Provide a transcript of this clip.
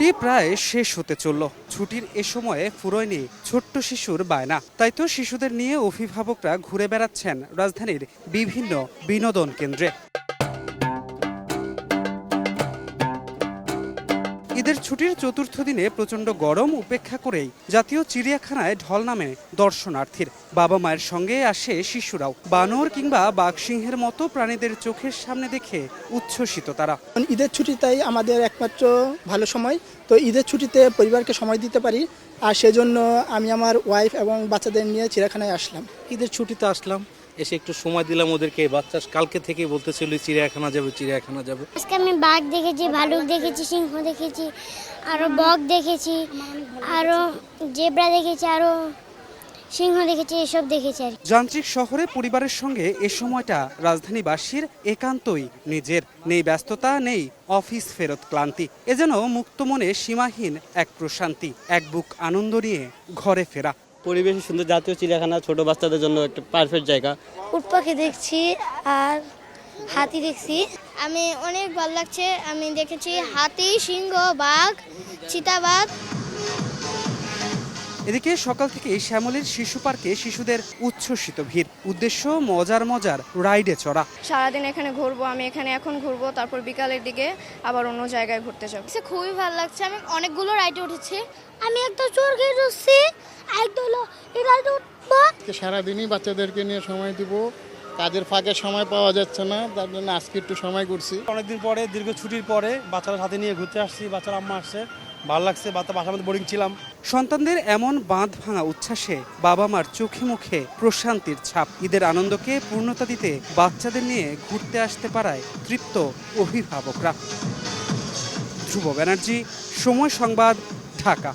ছুটি প্রায় শেষ হতে চলল। ছুটির এ সময়ে ফুরোয়নি ছোট্ট শিশুর বায়না। তাই তো শিশুদের নিয়ে অভিভাবকরা ঘুরে বেড়াচ্ছেন রাজধানীর বিভিন্ন বিনোদন কেন্দ্রে। ঈদের ছুটির চতুর্থ দিনে প্রচণ্ড গরম উপেক্ষা করেই জাতীয় চিড়িয়াখানায় ঢল নামে দর্শনার্থীর। বাবা মায়ের সঙ্গে আসে শিশুরাও। বানর কিংবা বাঘসিংহের মতো প্রাণীদের চোখের সামনে দেখে উচ্ছ্বসিত তারা। ঈদের ছুটিটাই আমাদের একমাত্র ভালো সময়, তো ঈদের ছুটিতে পরিবারকে সময় দিতে পারি, আর সেজন্য আমি আমার ওয়াইফ এবং বাচ্চাদের নিয়ে চিড়িয়াখানায় আসলাম। ঈদের ছুটিতে আসলাম, এসে একটু সময় দিলাম ওদেরকে। বাচ্চা কালকে থেকেই বলতেছিল চিড়িয়াখানা যাবে চিড়িয়াখানা যাবে। আজকে আমি বাঘ দেখেছি, ভালুক দেখেছি, সিংহ দেখেছি, আরো বক দেখেছি, আরো জেব্রা দেখেছি, আরো সিংহ দেখেছি, এসব দেখেছি আর কি। যান্ত্রিক শহরে পরিবারের সঙ্গে এ সময়টা রাজধানীবাসীর একান্তই নিজের। নেই ব্যস্ততা, নেই অফিস ফেরত ক্লান্তি। এ যেন মুক্ত মনে সীমাহীন এক প্রশান্তি, এক বুক আনন্দ নিয়ে ঘরে ফেরা। পরিবেশ সুন্দর, জাতীয় চিড়িয়াখানা ছোট বাচ্চাদের জন্য একটা পারফেক্ট জায়গা। উট পাখি দেখছি আর হাতি দেখছি। আমি অনেক ভালো লাগছে। আমি দেখেছি হাতি, সিংহ, বাঘ, চিতাবাঘ। এদিকে সকাল থেকেই শ্যামলীর শিশু পার্কে শিশুদের উচ্ছ্বসিত ভিড়। উদ্দেশ্য মজার মজার রাইডে চড়া। সারাদিন এখানে ঘুরবো, আমি এখানে এখন ঘুরবো, তারপর বিকালের দিকে আবার অন্য জায়গায় ঘুরতে যাবো। খুবই ভালো লাগছে। আমি অনেকগুলো রাইডে উঠেছি। আমি একটা চড়কে উঠছি, একদল রাইডে উঠবো। সারাদিনই বাচ্চাদেরকে নিয়ে সময় দিব, কাজের ফাঁকে সময় পাওয়া যাচ্ছে না, তার জন্য আজকে একটু সময় করছি। অনেকদিন পরে দীর্ঘ ছুটির পরে বাচ্চারা সাথে নিয়ে ঘুরতে আসছি। বাচ্চার আম্মা আসছে, ভালো লাগছে। বাসার মধ্যে বোরিং ছিলাম। সন্তানদের এমন বাঁধ ভাঙা উচ্ছ্বাসে বাবা মার চোখে মুখে প্রশান্তির ছাপ। ঈদের আনন্দকে পূর্ণতা দিতে বাচ্চাদের নিয়ে ঘুরতে আসতে পারায় তৃপ্ত অভিভাবকরা। ধ্রুব ব্যানার্জি, সময় সংবাদ, ঢাকা।